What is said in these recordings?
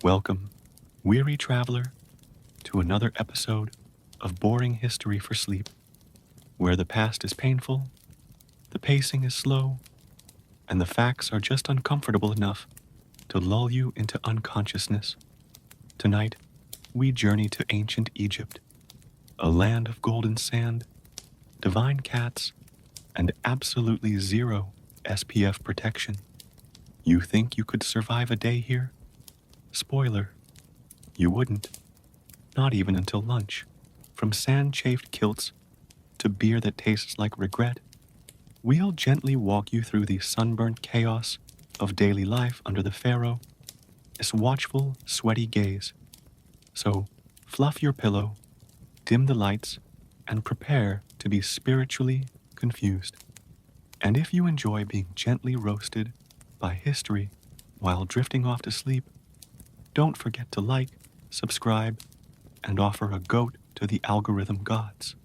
Welcome, weary traveler, to another episode of Boring History for Sleep, where the past is painful, the pacing is slow, and the facts are just uncomfortable enough to lull you into unconsciousness. Tonight, we journey to ancient Egypt, a land of golden sand, divine cats, and absolutely zero SPF protection. You think you could survive a day here? Spoiler, you wouldn't. Not even until lunch. From sand-chafed kilts to beer that tastes like regret, we'll gently walk you through the sunburnt chaos of daily life under the pharaoh, this watchful, sweaty gaze. So, fluff your pillow, dim the lights, and prepare to be spiritually confused. And if you enjoy being gently roasted by history while drifting off to sleep, don't forget to like, subscribe, and offer a goat to the algorithm gods.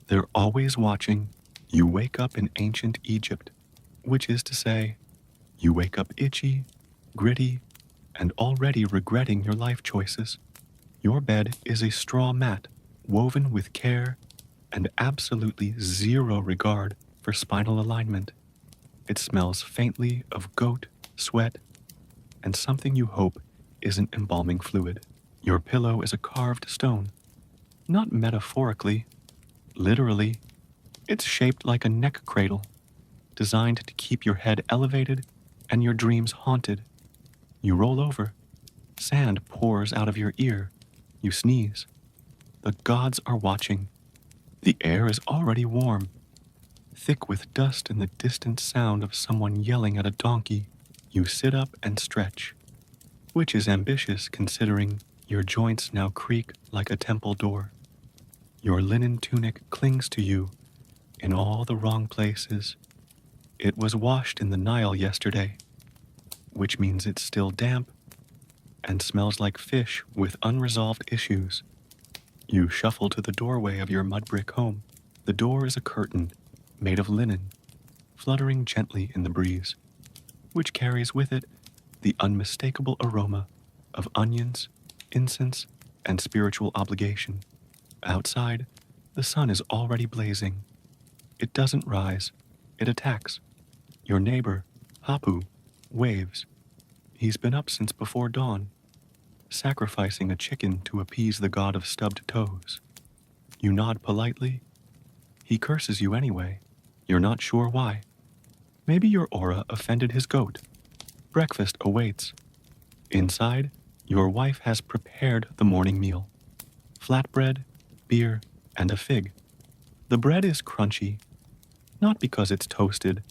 They're always watching. You wake up in ancient Egypt, which is to say, you wake up itchy, gritty, and already regretting your life choices. Your bed is a straw mat woven with care and absolutely zero regard for spinal alignment. It smells faintly of goat, sweat, and something you hope isn't embalming fluid. Your pillow is a carved stone, not metaphorically, literally. It's shaped like a neck cradle, designed to keep your head elevated and your dreams haunted. You roll over, sand pours out of your ear, you sneeze. The gods are watching. The air is already warm, thick with dust and the distant sound of someone yelling at a donkey. You sit up and stretch, which is ambitious considering your joints now creak like a temple door. Your linen tunic clings to you in all the wrong places. It was washed in the Nile yesterday, which means it's still damp and smells like fish with unresolved issues. You shuffle to the doorway of your mud brick home. The door is a curtain made of linen, fluttering gently in the breeze, which carries with it the unmistakable aroma of onions, incense, and spiritual obligation. Outside, the sun is already blazing. It doesn't rise, it attacks. Your neighbor, Hapu, waves. He's been up since before dawn, sacrificing a chicken to appease the god of stubbed toes. You nod politely. He curses you anyway. You're not sure why. Maybe your aura offended his goat. Breakfast awaits. Inside, your wife has prepared the morning meal. Flatbread, beer, and a fig. The bread is crunchy, not because it's toasted,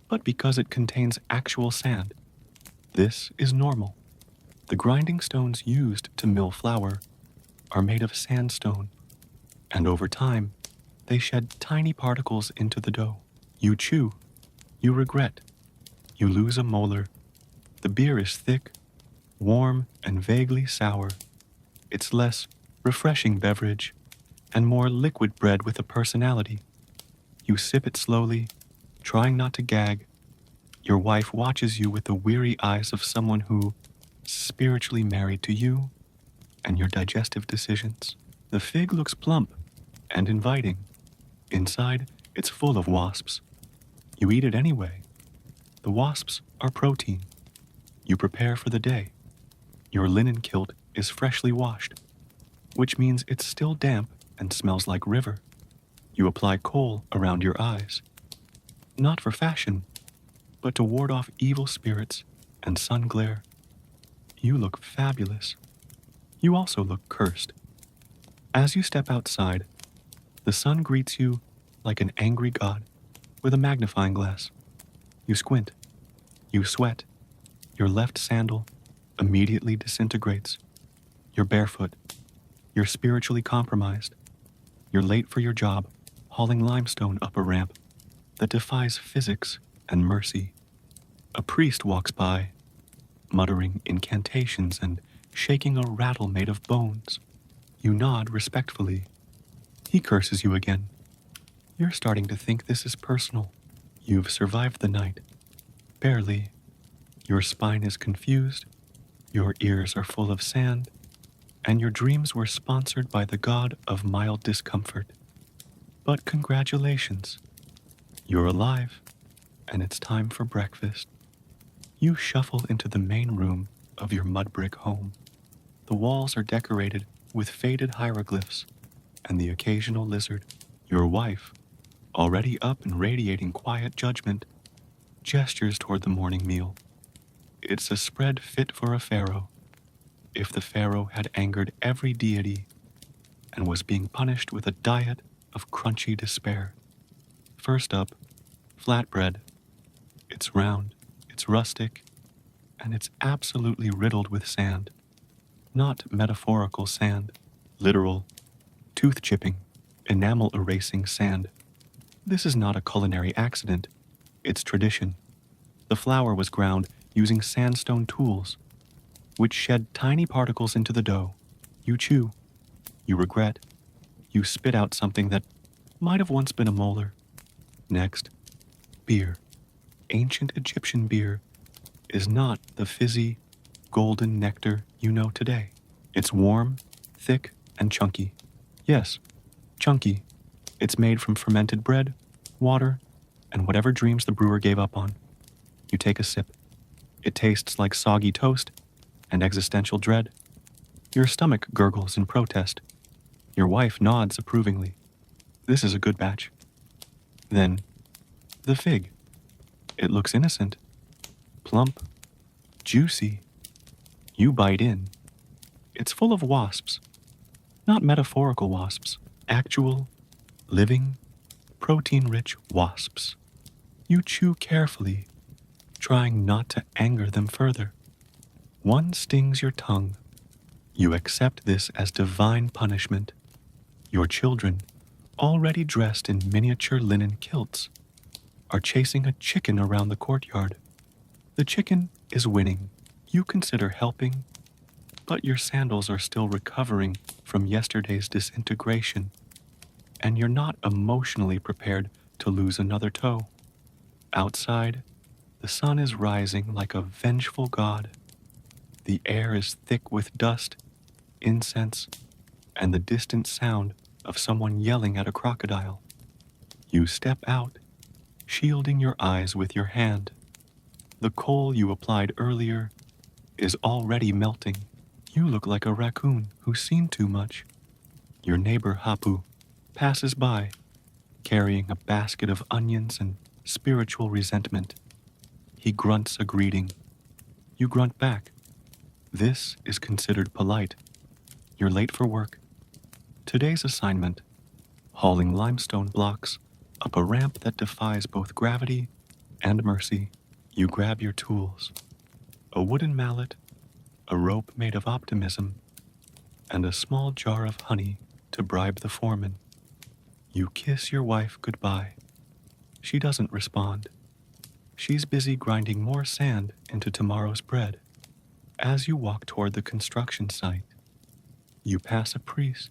but because it contains actual sand. This is normal. The grinding stones used to mill flour are made of sandstone, and over time, they shed tiny particles into the dough. You chew, you regret, you lose a molar. The beer is thick, warm, and vaguely sour. It's less refreshing beverage and more liquid bread with a personality. You sip it slowly, trying not to gag. Your wife watches you with the weary eyes of someone who spiritually married to you and your digestive decisions. The fig looks plump and inviting. Inside, it's full of wasps. You eat it anyway. The wasps are protein. You prepare for the day. Your linen kilt is freshly washed, which means it's still damp and smells like river. You apply kohl around your eyes. Not for fashion, but to ward off evil spirits and sun glare. You look fabulous. You also look cursed. As you step outside, the sun greets you like an angry god with a magnifying glass. You squint. You sweat. Your left sandal immediately disintegrates. You're barefoot. You're spiritually compromised. You're late for your job, hauling limestone up a ramp that defies physics and mercy. A priest walks by, muttering incantations and shaking a rattle made of bones. You nod respectfully. He curses you again. You're starting to think this is personal. You've survived the night. Barely. Your spine is confused. Your ears are full of sand, and your dreams were sponsored by the god of mild discomfort. But congratulations, you're alive, and it's time for breakfast. You shuffle into the main room of your mud brick home. The walls are decorated with faded hieroglyphs and the occasional lizard. Your wife, already up and radiating quiet judgment, gestures toward the morning meal. It's a spread fit for a pharaoh, if the pharaoh had angered every deity and was being punished with a diet of crunchy despair. First up, flatbread. It's round, it's rustic, and it's absolutely riddled with sand. Not metaphorical sand, literal, tooth chipping, enamel erasing sand. This is not a culinary accident, it's tradition. The flour was ground using sandstone tools, which shed tiny particles into the dough. You chew, you regret, you spit out something that might have once been a molar. Next, beer. Ancient Egyptian beer is not the fizzy, golden nectar you know today. It's warm, thick, and chunky. Yes, chunky. It's made from fermented bread, water, and whatever dreams the brewer gave up on. You take a sip. It tastes like soggy toast and existential dread. Your stomach gurgles in protest. Your wife nods approvingly. This is a good batch. Then, the fig. It looks innocent, plump, juicy. You bite in. It's full of wasps. Not metaphorical wasps, actual, living, protein-rich wasps. You chew carefully, trying not to anger them further. One stings your tongue. You accept this as divine punishment. Your children, already dressed in miniature linen kilts, are chasing a chicken around the courtyard. The chicken is winning. You consider helping, but your sandals are still recovering from yesterday's disintegration, and you're not emotionally prepared to lose another toe. Outside, the sun is rising like a vengeful god. The air is thick with dust, incense, and the distant sound of someone yelling at a crocodile. You step out, shielding your eyes with your hand. The coal you applied earlier is already melting. You look like a raccoon who's seen too much. Your neighbor Hapu passes by, carrying a basket of onions and spiritual resentment. He grunts a greeting. You grunt back. This is considered polite. You're late for work. Today's assignment, hauling limestone blocks up a ramp that defies both gravity and mercy. You grab your tools, a wooden mallet, a rope made of optimism, and a small jar of honey to bribe the foreman. You kiss your wife goodbye. She doesn't respond. She's busy grinding more sand into tomorrow's bread. As you walk toward the construction site, you pass a priest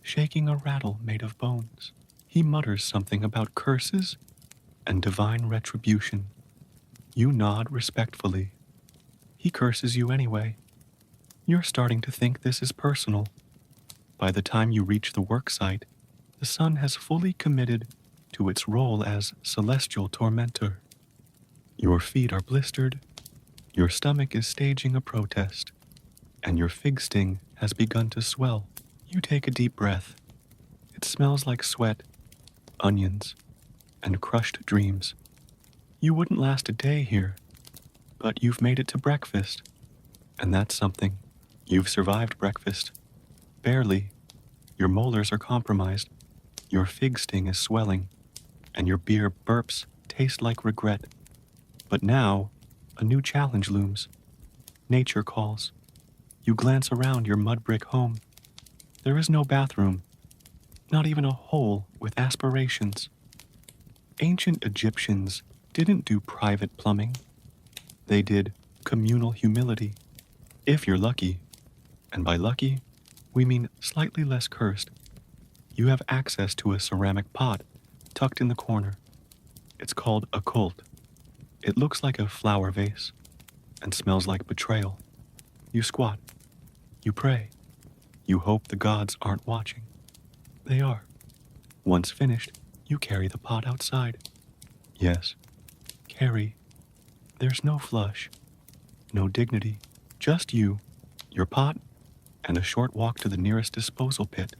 shaking a rattle made of bones. He mutters something about curses and divine retribution. You nod respectfully. He curses you anyway. You're starting to think this is personal. By the time you reach the work site, the sun has fully committed to its role as celestial tormentor. Your feet are blistered, your stomach is staging a protest, and your fig sting has begun to swell. You take a deep breath. It smells like sweat, onions, and crushed dreams. You wouldn't last a day here, but you've made it to breakfast, and that's something. You've survived breakfast. Barely. Your molars are compromised, your fig sting is swelling, and your beer burps taste like regret. But now, a new challenge looms. Nature calls. You glance around your mud brick home. There is no bathroom, not even a hole with aspirations. Ancient Egyptians didn't do private plumbing. They did communal humility. If you're lucky, and by lucky, we mean slightly less cursed, you have access to a ceramic pot tucked in the corner. It's called a cult. It looks like a flower vase and smells like betrayal. You squat. You pray. You hope the gods aren't watching. They are. Once finished, you carry the pot outside. Yes, carry. There's no flush, no dignity, just you, your pot, and a short walk to the nearest disposal pit,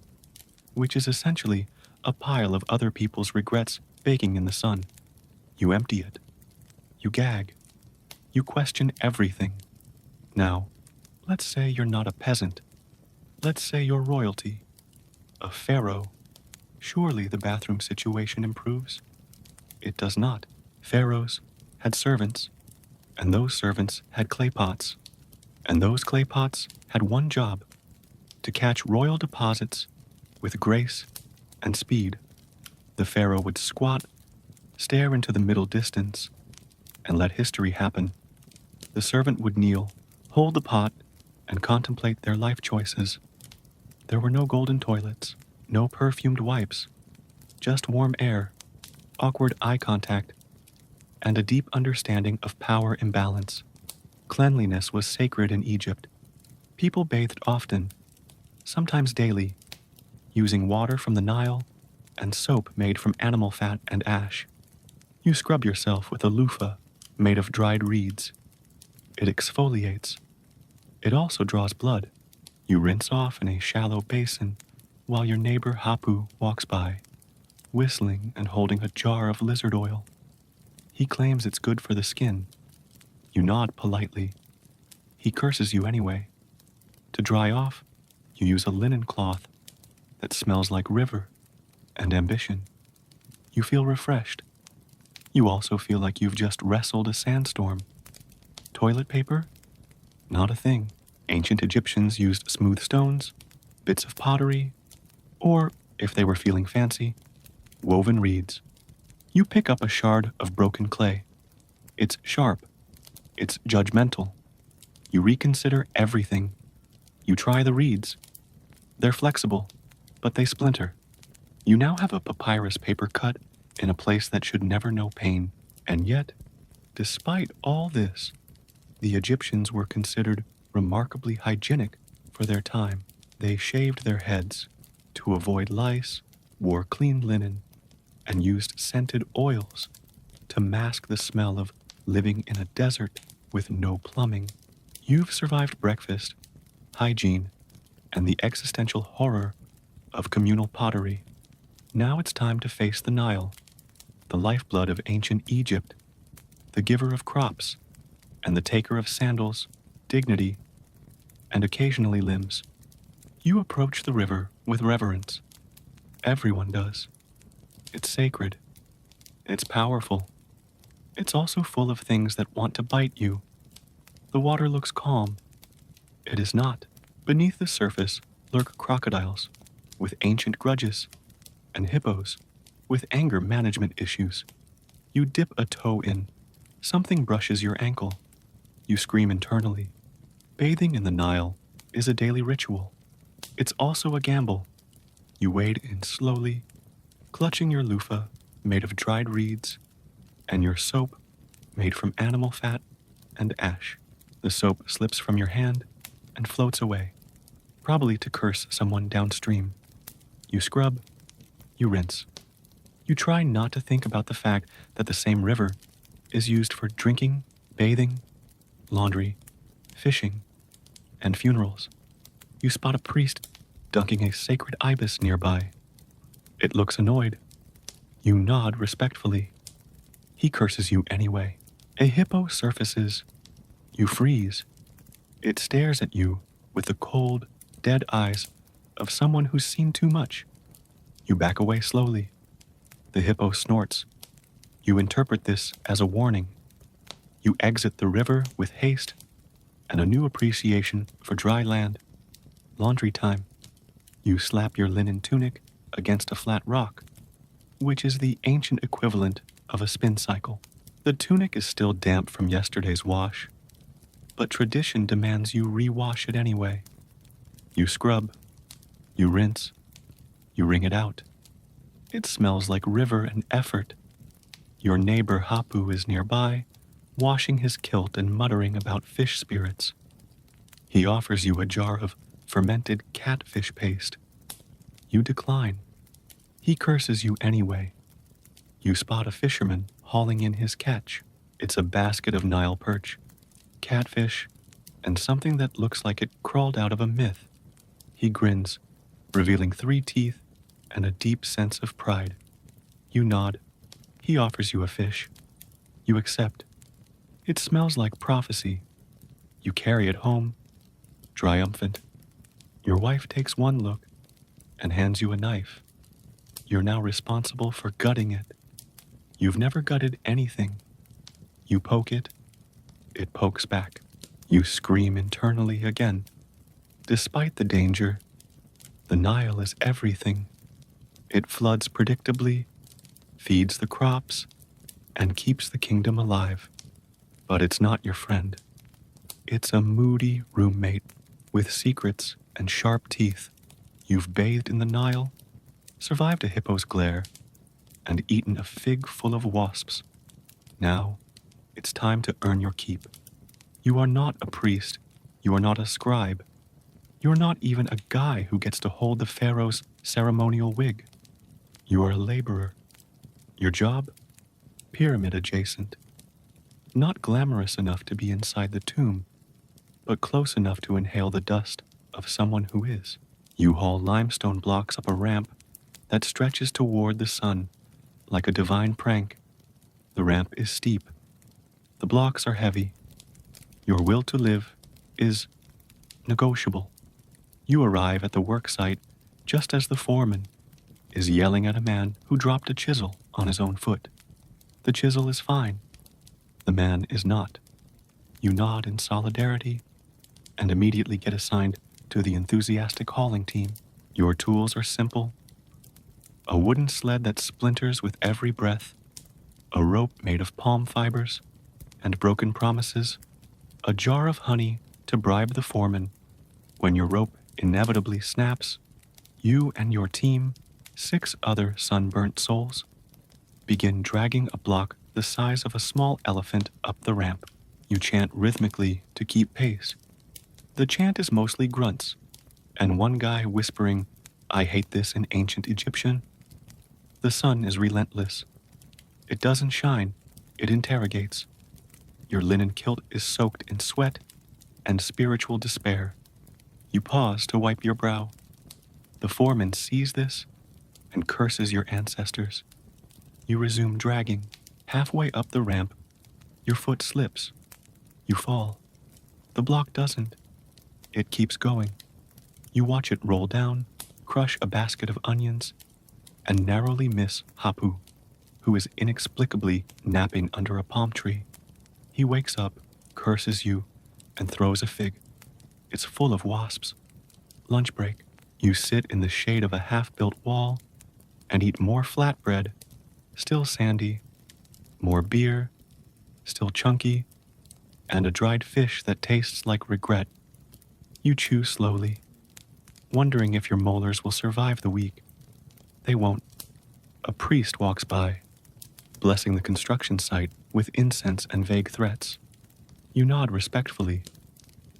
which is essentially a pile of other people's regrets baking in the sun. You empty it. You gag. You question everything. Now, let's say you're not a peasant. Let's say you're royalty. A pharaoh. Surely the bathroom situation improves. It does not. Pharaohs had servants, and those servants had clay pots, and those clay pots had one job: to catch royal deposits with grace and speed. The pharaoh would squat, stare into the middle distance, and let history happen. The servant would kneel, hold the pot, and contemplate their life choices. There were no golden toilets, no perfumed wipes, just warm air, awkward eye contact, and a deep understanding of power imbalance. Cleanliness was sacred in Egypt. People bathed often, sometimes daily, using water from the Nile and soap made from animal fat and ash. You scrub yourself with a loofah made of dried reeds. It exfoliates. It also draws blood. You rinse off in a shallow basin while your neighbor Hapu walks by, whistling and holding a jar of lizard oil. He claims it's good for the skin. You nod politely. He curses you anyway. To dry off, you use a linen cloth that smells like river and ambition. You feel refreshed. You also feel like you've just wrestled a sandstorm. Toilet paper? Not a thing. Ancient Egyptians used smooth stones, bits of pottery, or, if they were feeling fancy, woven reeds. You pick up a shard of broken clay. It's sharp. It's judgmental. You reconsider everything. You try the reeds. They're flexible, but they splinter. You now have a papyrus paper cut in a place that should never know pain. And yet, despite all this, the Egyptians were considered remarkably hygienic for their time. They shaved their heads to avoid lice, wore clean linen, and used scented oils to mask the smell of living in a desert with no plumbing. You've survived breakfast, hygiene, and the existential horror of communal pottery. Now it's time to face the Nile, the lifeblood of ancient Egypt, the giver of crops, and the taker of sandals, dignity, and occasionally limbs. You approach the river with reverence. Everyone does. It's sacred. It's powerful. It's also full of things that want to bite you. The water looks calm. It is not. Beneath the surface lurk crocodiles with ancient grudges and hippos with anger management issues. You dip a toe in. Something brushes your ankle. You scream internally. Bathing in the Nile is a daily ritual. It's also a gamble. You wade in slowly, clutching your loofah made of dried reeds and your soap made from animal fat and ash. The soap slips from your hand and floats away, probably to curse someone downstream. You scrub, you rinse. You try not to think about the fact that the same river is used for drinking, bathing, laundry, fishing, and funerals. You spot a priest dunking a sacred ibis nearby. It looks annoyed. You nod respectfully. He curses you anyway. A hippo surfaces. You freeze. It stares at you with the cold, dead eyes of someone who's seen too much. You back away slowly. The hippo snorts. You interpret this as a warning. You exit the river with haste and a new appreciation for dry land. Laundry time. You slap your linen tunic against a flat rock, which is the ancient equivalent of a spin cycle. The tunic is still damp from yesterday's wash, but tradition demands you re-wash it anyway. You scrub, you rinse, you wring it out. It smells like river and effort. Your neighbor Hapu is nearby, washing his kilt and muttering about fish spirits. He offers you a jar of fermented catfish paste. You decline. He curses you anyway. You spot a fisherman hauling in his catch. It's a basket of Nile perch, catfish, and something that looks like it crawled out of a myth. He grins, revealing 3 teeth and a deep sense of pride. You nod. He offers you a fish. You accept. It smells like prophecy. You carry it home, triumphant. Your wife takes one look and hands you a knife. You're now responsible for gutting it. You've never gutted anything. You poke it, it pokes back. You scream internally again. Despite the danger, the Nile is everything. It floods predictably, feeds the crops, and keeps the kingdom alive. But it's not your friend. It's a moody roommate with secrets and sharp teeth. You've bathed in the Nile, survived a hippo's glare, and eaten a fig full of wasps. Now, it's time to earn your keep. You are not a priest. You are not a scribe. You're not even a guy who gets to hold the pharaoh's ceremonial wig. You are a laborer. Your job? Pyramid adjacent. Not glamorous enough to be inside the tomb, but close enough to inhale the dust of someone who is. You haul limestone blocks up a ramp that stretches toward the sun like a divine prank. The ramp is steep. The blocks are heavy. Your will to live is negotiable. You arrive at the work site just as the foreman is yelling at a man who dropped a chisel on his own foot. The chisel is fine. The man is not. You nod in solidarity and immediately get assigned to the enthusiastic hauling team. Your tools are simple. A wooden sled that splinters with every breath, a rope made of palm fibers and broken promises, a jar of honey to bribe the foreman. When your rope inevitably snaps, you and your team, 6 other sunburnt souls, begin dragging a block the size of a small elephant up the ramp. You chant rhythmically to keep pace. The chant is mostly grunts, and one guy whispering, "I hate this" in ancient Egyptian. The sun is relentless. It doesn't shine, it interrogates. Your linen kilt is soaked in sweat and spiritual despair. You pause to wipe your brow. The foreman sees this and curses your ancestors. You resume dragging. Halfway up the ramp, your foot slips. You fall. The block doesn't. It keeps going. You watch it roll down, crush a basket of onions, and narrowly miss Hapu, who is inexplicably napping under a palm tree. He wakes up, curses you, and throws a fig. It's full of wasps. Lunch break. You sit in the shade of a half-built wall and eat more flatbread, still sandy, more beer, still chunky, and a dried fish that tastes like regret. You chew slowly, wondering if your molars will survive the week. They won't. A priest walks by, blessing the construction site with incense and vague threats. You nod respectfully.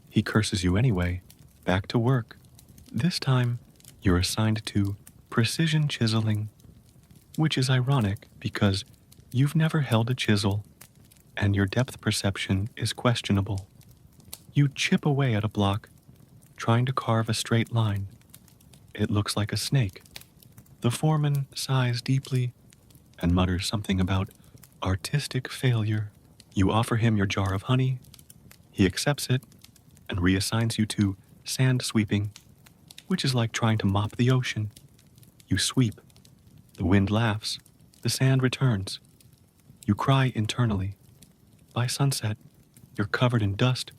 He curses you anyway. Back to work. This time, you're assigned to precision chiseling, which is ironic because you've never held a chisel and your depth perception is questionable. You chip away at a block, trying to carve a straight line. It looks like a snake. The foreman sighs deeply and mutters something about artistic failure. You offer him your jar of honey. He accepts it and reassigns you to sand sweeping, which is like trying to mop the ocean. You sweep. The wind laughs. The sand returns. You cry internally. By sunset, you're covered in dust,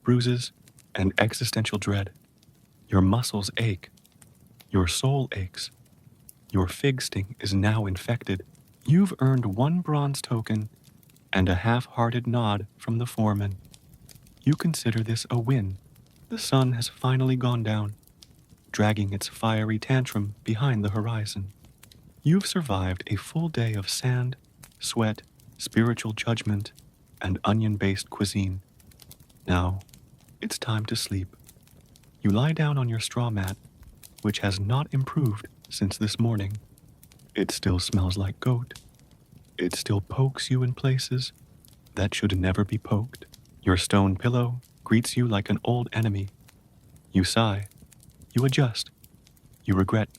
bruises, and existential dread. Your muscles ache. Your soul aches. Your fig sting is now infected. You've earned 1 bronze token and a half-hearted nod from the foreman. You consider this a win. The sun has finally gone down, dragging its fiery tantrum behind the horizon. You've survived a full day of sand, sweat, spiritual judgment, and onion-based cuisine. Now, it's time to sleep. You lie down on your straw mat, which has not improved since this morning. It still smells like goat. It still pokes you in places that should never be poked. Your stone pillow greets you like an old enemy. You sigh. You adjust. You regret.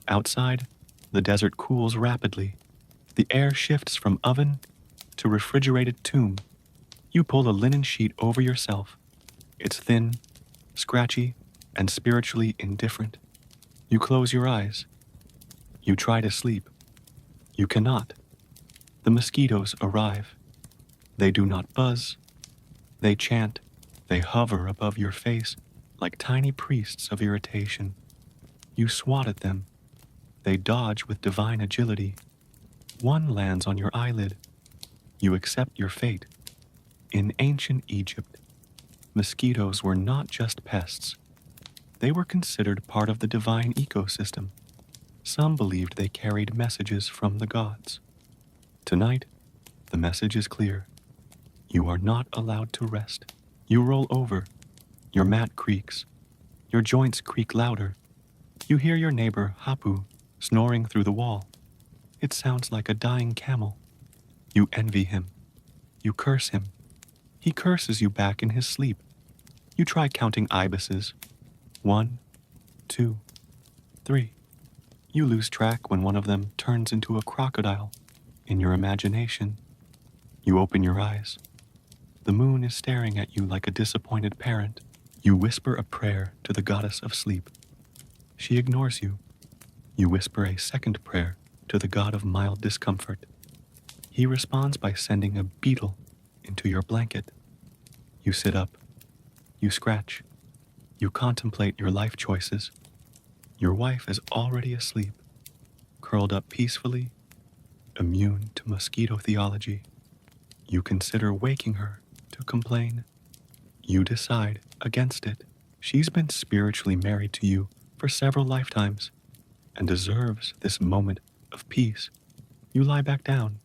Outside, the desert cools rapidly. The air shifts from oven to refrigerated tomb. You pull a linen sheet over yourself. It's thin, scratchy, and spiritually indifferent. You close your eyes. You try to sleep. You cannot. The mosquitoes arrive. They do not buzz. They chant. They hover above your face like tiny priests of irritation. You swat at them. They dodge with divine agility. One lands on your eyelid. You accept your fate. In ancient Egypt, mosquitoes were not just pests. They were considered part of the divine ecosystem. Some believed they carried messages from the gods. Tonight, the message is clear. You are not allowed to rest. You roll over. Your mat creaks. Your joints creak louder. You hear your neighbor, Hapu, snoring through the wall. It sounds like a dying camel. You envy him. You curse him. He curses you back in his sleep. You try counting ibises. 1, 2, 3. You lose track when one of them turns into a crocodile. In your imagination, you open your eyes. The moon is staring at you like a disappointed parent. You whisper a prayer to the goddess of sleep. She ignores you. You whisper a second prayer to the god of mild discomfort. He responds by sending a beetle into your blanket. You sit up. You scratch. You contemplate your life choices. Your wife is already asleep, curled up peacefully, immune to mosquito theology. You consider waking her to complain. You decide against it. She's been spiritually married to you for several lifetimes and deserves this moment of peace. You lie back down.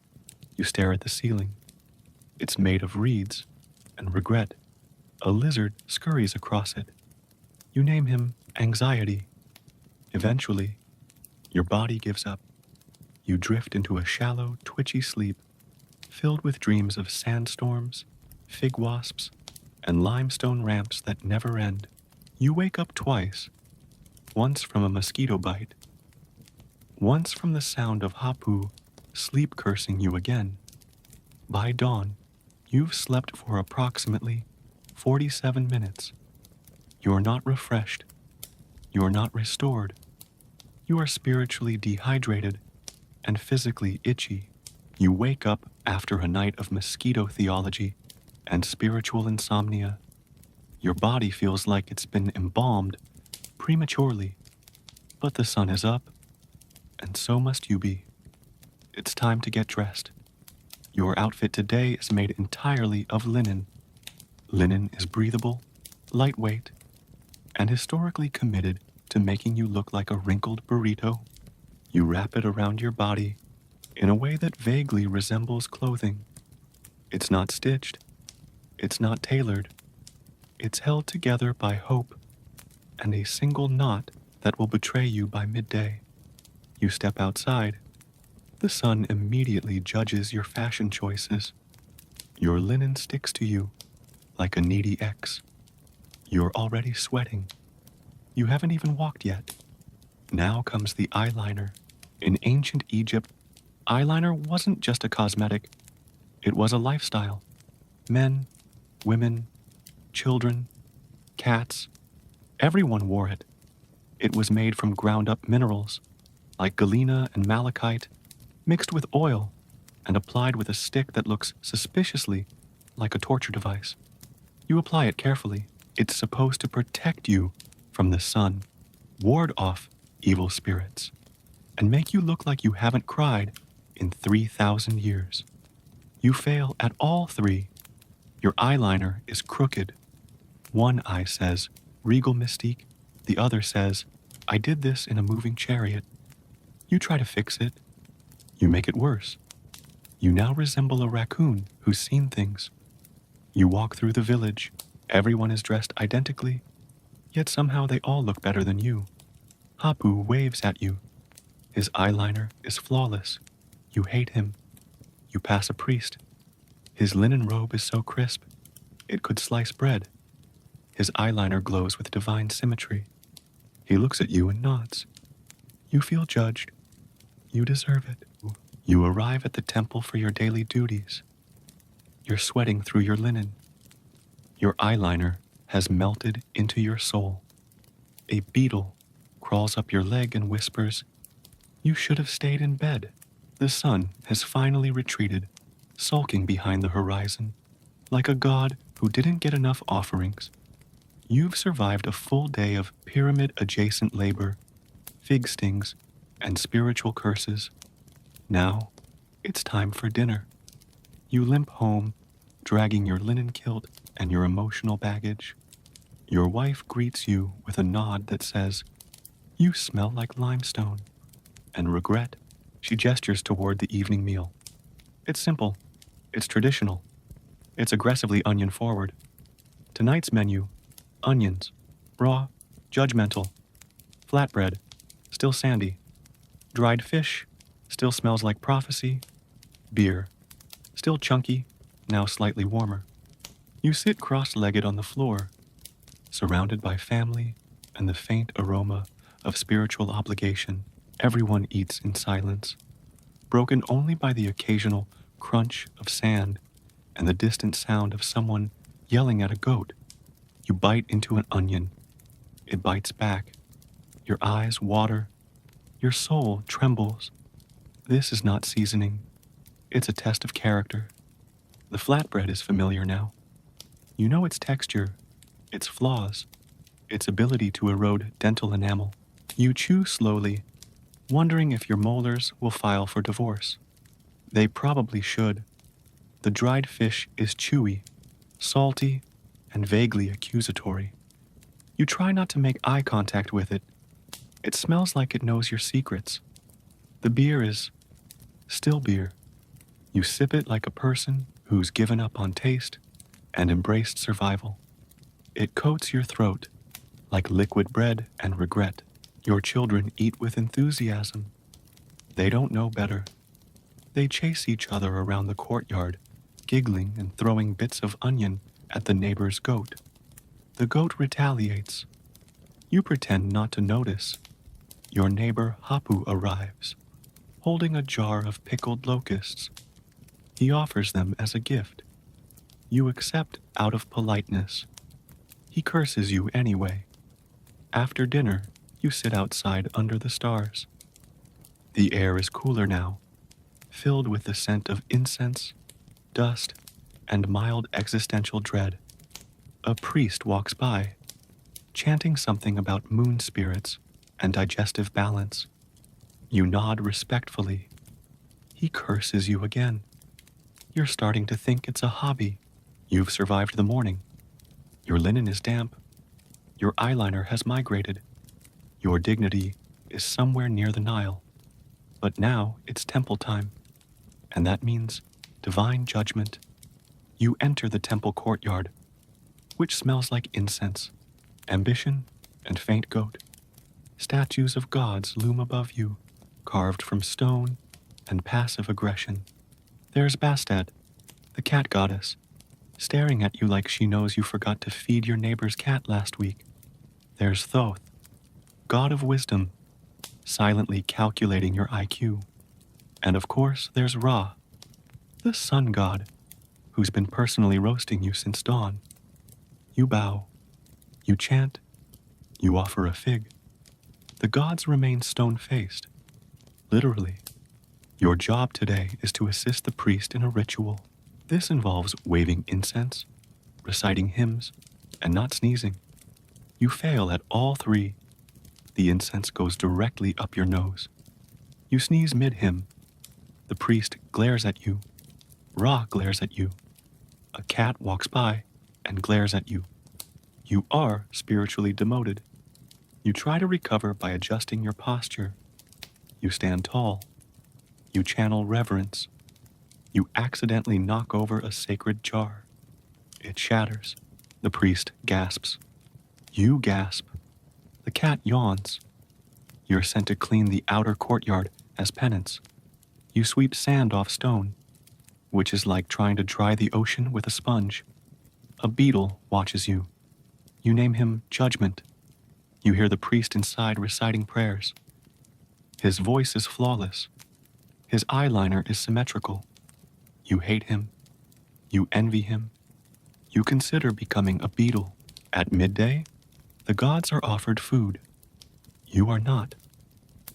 You stare at the ceiling. It's made of reeds and regret. A lizard scurries across it. You name him Anxiety. Eventually, your body gives up. You drift into a shallow, twitchy sleep filled with dreams of sandstorms, fig wasps, and limestone ramps that never end. You wake up twice, once from a mosquito bite, once from the sound of Hapu sleep cursing you again. By dawn, you've slept for approximately 47 minutes. You're not refreshed. You're not restored. You are spiritually dehydrated and physically itchy. You wake up after a night of mosquito theology and spiritual insomnia. Your body feels like it's been embalmed prematurely, but the sun is up, and so must you be. It's time to get dressed. Your outfit today is made entirely of linen. Linen is breathable, lightweight, and historically committed to making you look like a wrinkled burrito. You wrap it around your body in a way that vaguely resembles clothing. It's not stitched. It's not tailored. It's held together by hope and a single knot that will betray you by midday. You step outside. The sun immediately judges your fashion choices. Your linen sticks to you like a needy ex. You're already sweating. You haven't even walked yet. Now comes the eyeliner. In ancient Egypt, eyeliner wasn't just a cosmetic. It was a lifestyle. Men, women, children, cats, everyone wore it. It was made from ground-up minerals, like galena and malachite, mixed with oil and applied with a stick that looks suspiciously like a torture device. You apply it carefully. It's supposed to protect you from the sun, ward off evil spirits, and make you look like you haven't cried in 3,000 years. You fail at all three. Your eyeliner is crooked. One eye says, regal mystique. The other says, I did this in a moving chariot. You try to fix it. You make it worse. You now resemble a raccoon who's seen things. You walk through the village. Everyone is dressed identically. Yet somehow they all look better than you. Hapu waves at you. His eyeliner is flawless. You hate him. You pass a priest. His linen robe is so crisp, it could slice bread. His eyeliner glows with divine symmetry. He looks at you and nods. You feel judged. You deserve it. You arrive at the temple for your daily duties. You're sweating through your linen. Your eyeliner has melted into your soul. A beetle crawls up your leg and whispers, "You should have stayed in bed." The sun has finally retreated, sulking behind the horizon, like a god who didn't get enough offerings. You've survived a full day of pyramid-adjacent labor, fig stings, and spiritual curses. Now, it's time for dinner. You limp home, dragging your linen kilt and your emotional baggage. Your wife greets you with a nod that says, "You smell like limestone." And regret, she gestures toward the evening meal. It's simple. It's traditional. It's aggressively onion-forward. Tonight's menu: onions, raw, judgmental. Flatbread, still sandy. Dried fish, still smells like prophecy. Beer, still chunky, now slightly warmer. You sit cross-legged on the floor, surrounded by family and the faint aroma of spiritual obligation. Everyone eats in silence, broken only by the occasional crunch of sand and the distant sound of someone yelling at a goat. You bite into an onion. It bites back. Your eyes water. Your soul trembles. This is not seasoning. It's a test of character. The flatbread is familiar now. You know its texture, its flaws, its ability to erode dental enamel. You chew slowly, wondering if your molars will file for divorce. They probably should. The dried fish is chewy, salty, and vaguely accusatory. You try not to make eye contact with it. It smells like it knows your secrets. The beer is still beer. You sip it like a person who's given up on taste and embraced survival. It coats your throat like liquid bread and regret. Your children eat with enthusiasm. They don't know better. They chase each other around the courtyard, giggling and throwing bits of onion at the neighbor's goat. The goat retaliates. You pretend not to notice. Your neighbor Hapu arrives, holding a jar of pickled locusts. He offers them as a gift. You accept out of politeness. He curses you anyway. After dinner, you sit outside under the stars. The air is cooler now, filled with the scent of incense, dust, and mild existential dread. A priest walks by, chanting something about moon spirits and digestive balance. You nod respectfully. He curses you again. You're starting to think it's a hobby. You've survived the morning. Your linen is damp. Your eyeliner has migrated. Your dignity is somewhere near the Nile. But now it's temple time, and that means divine judgment. You enter the temple courtyard, which smells like incense, ambition, and faint goat. Statues of gods loom above you, carved from stone and passive aggression. There's Bastet, the cat goddess, staring at you like she knows you forgot to feed your neighbor's cat last week. There's Thoth, god of wisdom, silently calculating your IQ. And of course, there's Ra, the sun god, who's been personally roasting you since dawn. You bow, you chant, you offer a fig. The gods remain stone-faced. Literally, your job today is to assist the priest in a ritual. This involves waving incense, reciting hymns, and not sneezing. You fail at all three. The incense goes directly up your nose. You sneeze mid-hymn. The priest glares at you. Ra glares at you. A cat walks by and glares at you. You are spiritually demoted. You try to recover by adjusting your posture. You stand tall. You channel reverence. You accidentally knock over a sacred jar. It shatters. The priest gasps. You gasp. The cat yawns. You're sent to clean the outer courtyard as penance. You sweep sand off stone, which is like trying to dry the ocean with a sponge. A beetle watches you. You name him Judgment. You hear the priest inside reciting prayers. His voice is flawless. His eyeliner is symmetrical. You hate him. You envy him. You consider becoming a beetle. At midday, the gods are offered food. You are not.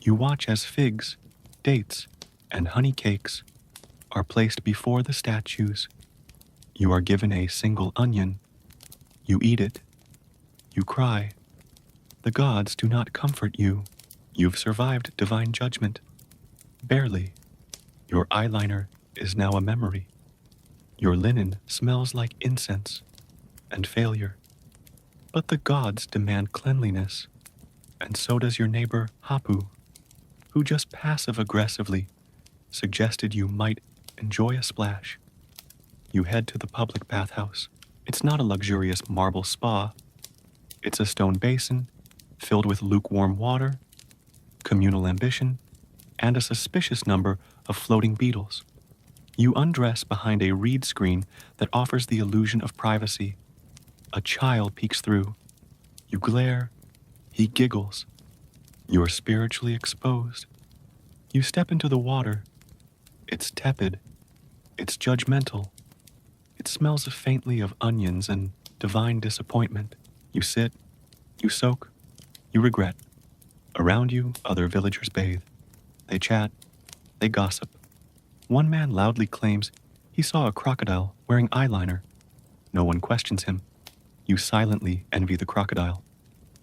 You watch as figs, dates, and honey cakes are placed before the statues. You are given a single onion. You eat it. You cry. The gods do not comfort you. You've survived divine judgment. Barely. Your eyeliner is now a memory. Your linen smells like incense and failure. But the gods demand cleanliness, and so does your neighbor Hapu, who just passive-aggressively suggested you might enjoy a splash. You head to the public bathhouse. It's not a luxurious marble spa. It's a stone basin filled with lukewarm water, communal ambition, and a suspicious number of floating beetles. You undress behind a reed screen that offers the illusion of privacy. A child peeks through. You glare. He giggles. You are spiritually exposed. You step into the water. It's tepid. It's judgmental. It smells faintly of onions and divine disappointment. You sit. You soak. You regret. Around you, other villagers bathe. They chat. They gossip. One man loudly claims he saw a crocodile wearing eyeliner. No one questions him. You silently envy the crocodile.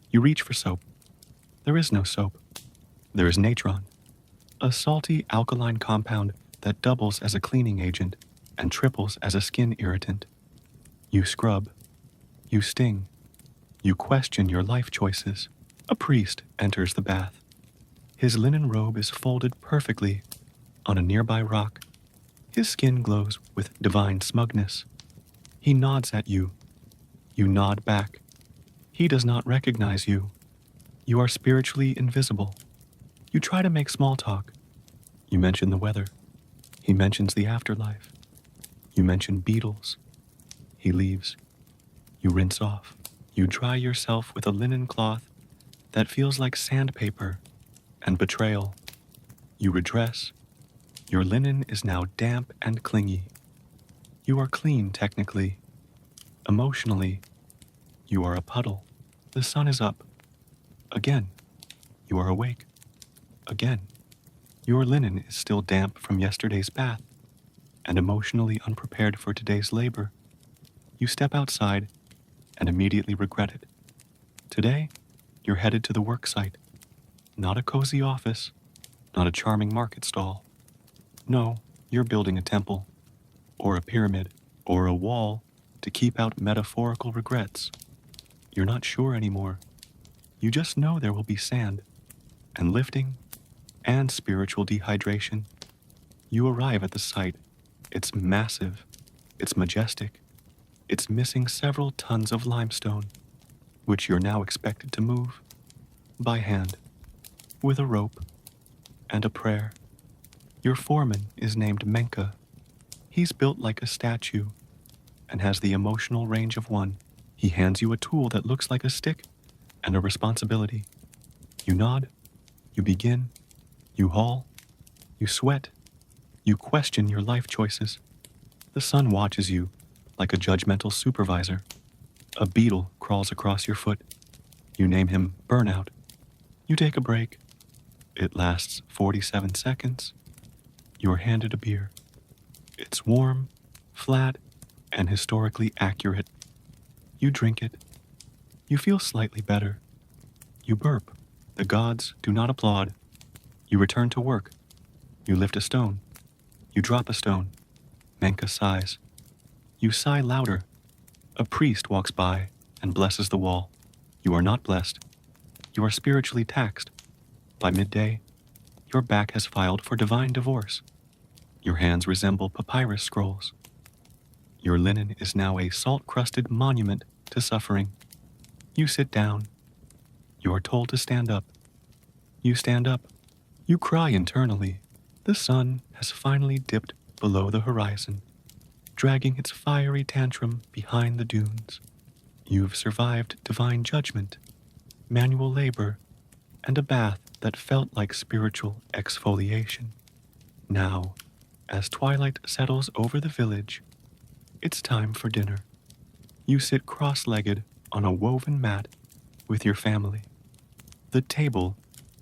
You reach for soap. There is no soap. There is natron, a salty alkaline compound that doubles as a cleaning agent and triples as a skin irritant. You scrub. You sting. You question your life choices. A priest enters the bath. His linen robe is folded perfectly on a nearby rock. His skin glows with divine smugness. He nods at you. You nod back. He does not recognize you. You are spiritually invisible. You try to make small talk. You mention the weather. He mentions the afterlife. You mention beetles. He leaves. You rinse off. You dry yourself with a linen cloth that feels like sandpaper and betrayal. You redress. Your linen is now damp and clingy. You are clean technically. Emotionally, you are a puddle. The sun is up. Again, you are awake. Again, your linen is still damp from yesterday's bath and emotionally unprepared for today's labor. You step outside and immediately regret it. Today, you're headed to the work site. Not a cozy office, not a charming market stall. No, you're building a temple, or a pyramid, or a wall to keep out metaphorical regrets. You're not sure anymore. You just know there will be sand, and lifting, and spiritual dehydration. You arrive at the site. It's massive. It's majestic. It's missing several tons of limestone, which you're now expected to move by hand, with a rope and a prayer. Your foreman is named Menka. He's built like a statue and has the emotional range of one. He hands you a tool that looks like a stick and a responsibility. You nod. You begin. You haul. You sweat. You question your life choices. The sun watches you like a judgmental supervisor. A beetle crawls across your foot. You name him Burnout. You take a break. It lasts 47 seconds. You're handed a beer. It's warm, flat, and historically accurate. You drink it. You feel slightly better. You burp. The gods do not applaud. You return to work. You lift a stone. You drop a stone. Menka sighs. You sigh louder. A priest walks by and blesses the wall. You are not blessed. You are spiritually taxed. By midday, your back has filed for divine divorce. Your hands resemble papyrus scrolls. Your linen is now a salt-crusted monument to suffering. You sit down. You are told to stand up. You stand up. You cry internally. The sun has finally dipped below the horizon, dragging its fiery tantrum behind the dunes. You've survived divine judgment, manual labor, and a bath that felt like spiritual exfoliation. Now, as twilight settles over the village, it's time for dinner. You sit cross-legged on a woven mat with your family. The table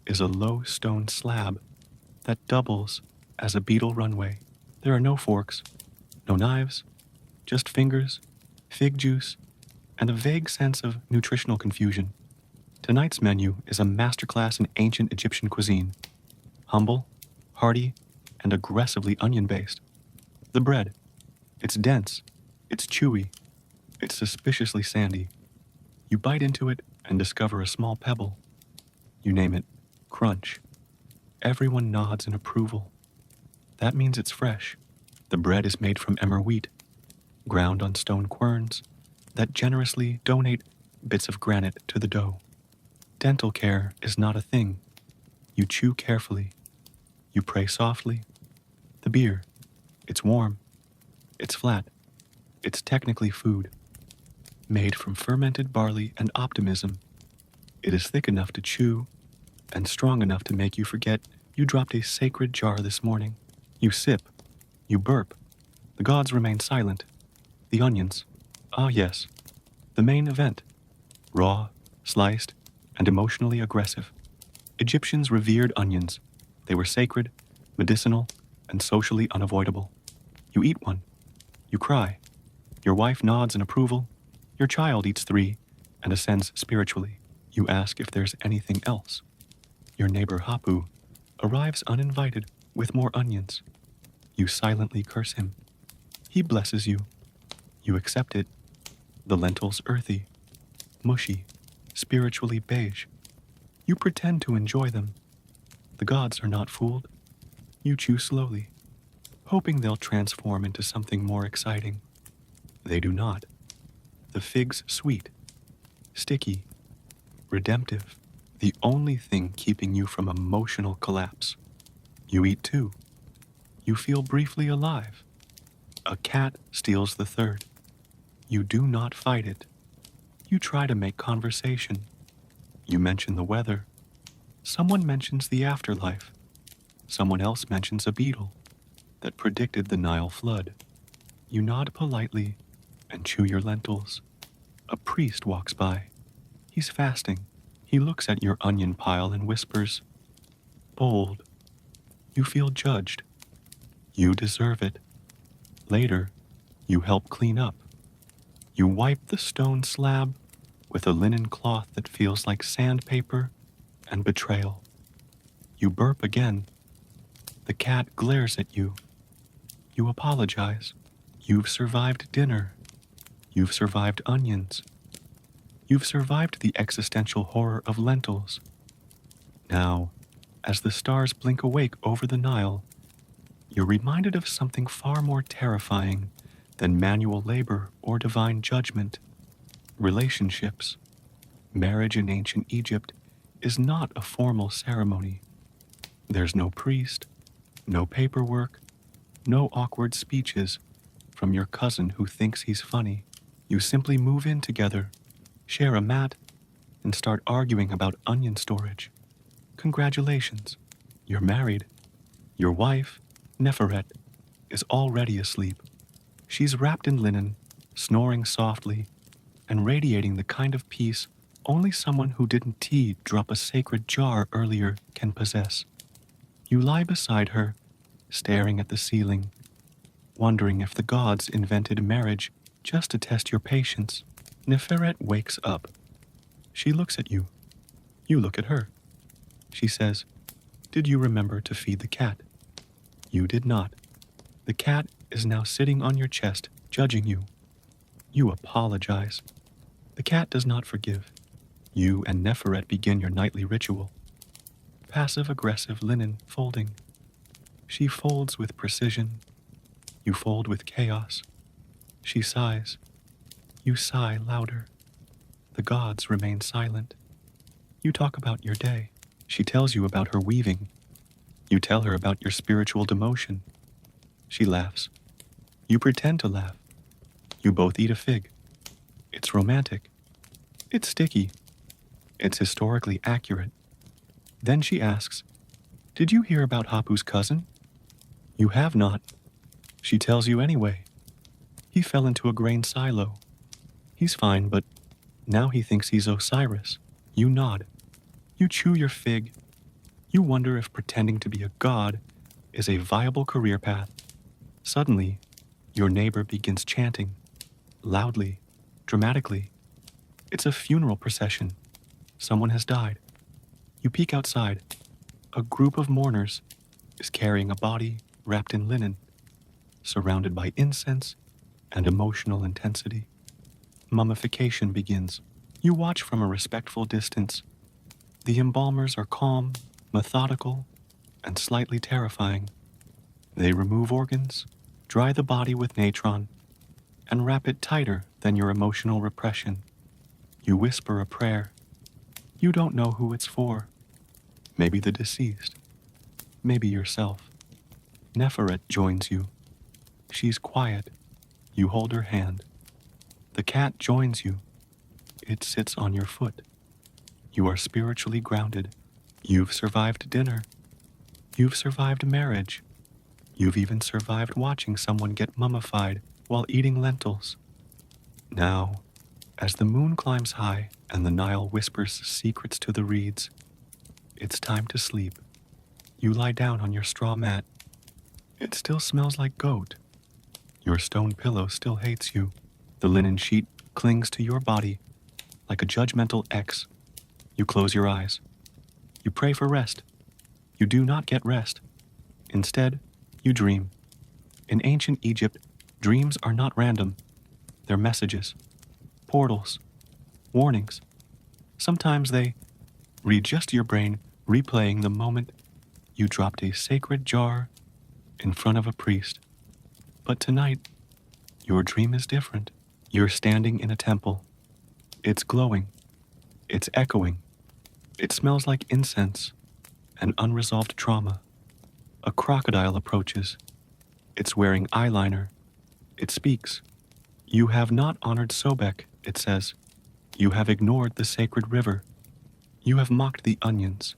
is a low stone slab that doubles as a beetle runway. There are no forks, no knives, just fingers, fig juice, and a vague sense of nutritional confusion. Tonight's menu is a masterclass in ancient Egyptian cuisine. Humble, hearty, and aggressively onion-based. The bread, it's dense, it's chewy, it's suspiciously sandy. You bite into it and discover a small pebble. You name it crunch. Everyone nods in approval. That means it's fresh. The bread is made from emmer wheat, ground on stone querns that generously donate bits of granite to the dough. Dental care is not a thing. You chew carefully. You pray softly. The beer, it's warm. It's flat. It's technically food. Made from fermented barley and optimism. It is thick enough to chew and strong enough to make you forget you dropped a sacred jar this morning. You sip. You burp. The gods remain silent. The onions. Ah, yes. The main event. Raw, sliced, and emotionally aggressive. Egyptians revered onions. They were sacred, medicinal, and socially unavoidable. You eat one. You cry. Your wife nods in approval. Your child eats 3 and ascends spiritually. You ask if there's anything else. Your neighbor Hapu arrives uninvited with more onions. You silently curse him. He blesses you. You accept it. The lentils earthy, mushy, spiritually beige. You pretend to enjoy them. The gods are not fooled. You chew slowly, hoping they'll transform into something more exciting. They do not. The fig's sweet, sticky, redemptive, the only thing keeping you from emotional collapse. You eat too. You feel briefly alive. A cat steals the third. You do not fight it. You try to make conversation. You mention the weather. Someone mentions the afterlife. Someone else mentions a beetle that predicted the Nile flood. You nod politely and chew your lentils. A priest walks by. He's fasting. He looks at your onion pile and whispers, "Bold." You feel judged. You deserve it. Later, you help clean up. You wipe the stone slab with a linen cloth that feels like sandpaper and betrayal. You burp again. The cat glares at you. You apologize. You've survived dinner. You've survived onions. You've survived the existential horror of lentils. Now, as the stars blink awake over the Nile, you're reminded of something far more terrifying than manual labor or divine judgment. Relationships. Marriage in ancient Egypt is not a formal ceremony. There's no priest, no paperwork, no awkward speeches from your cousin who thinks he's funny. You simply move in together, share a mat, and start arguing about onion storage. Congratulations, you're married. Your wife, Neferet, is already asleep. She's wrapped in linen, snoring softly, and radiating the kind of peace only someone who didn't drop a sacred jar earlier can possess. You lie beside her, staring at the ceiling, wondering if the gods invented marriage just to test your patience. Neferet wakes up. She looks at you. You look at her. She says, "Did you remember to feed the cat?" You did not. The cat is now sitting on your chest, judging you. You apologize. The cat does not forgive. You and Neferet begin your nightly ritual. Passive-aggressive linen folding. She folds with precision. You fold with chaos. She sighs. You sigh louder. The gods remain silent. You talk about your day. She tells you about her weaving. You tell her about your spiritual demotion. She laughs. You pretend to laugh. You both eat a fig. It's romantic. It's sticky. It's historically accurate. Then she asks, "Did you hear about Hapu's cousin?" You have not. She tells you anyway. He fell into a grain silo. He's fine, but now he thinks he's Osiris. You nod. You chew your fig. You wonder if pretending to be a god is a viable career path. Suddenly, your neighbor begins chanting, loudly, dramatically. It's a funeral procession. Someone has died. You peek outside. A group of mourners is carrying a body wrapped in linen, surrounded by incense and emotional intensity. Mummification begins. You watch from a respectful distance. The embalmers are calm, methodical, and slightly terrifying. They remove organs, dry the body with natron, and wrap it tighter than your emotional repression. You whisper a prayer. You don't know who it's for. Maybe the deceased. Maybe yourself. Neferet joins you. She's quiet. You hold her hand. The cat joins you. It sits on your foot. You are spiritually grounded. You've survived dinner. You've survived marriage. You've even survived watching someone get mummified while eating lentils. Now, as the moon climbs high and the Nile whispers secrets to the reeds, it's time to sleep. You lie down on your straw mat. It still smells like goat. Your stone pillow still hates you. The linen sheet clings to your body like a judgmental X. You close your eyes. You pray for rest. You do not get rest. Instead, you dream. In ancient Egypt, dreams are not random. They're messages, portals, warnings. Sometimes they read just your brain, replaying the moment you dropped a sacred jar in front of a priest. But tonight, your dream is different. You're standing in a temple. It's glowing. It's echoing. It smells like incense and unresolved trauma. A crocodile approaches. It's wearing eyeliner. It speaks. You have not honored Sobek, it says. You have ignored the sacred river. You have mocked the onions.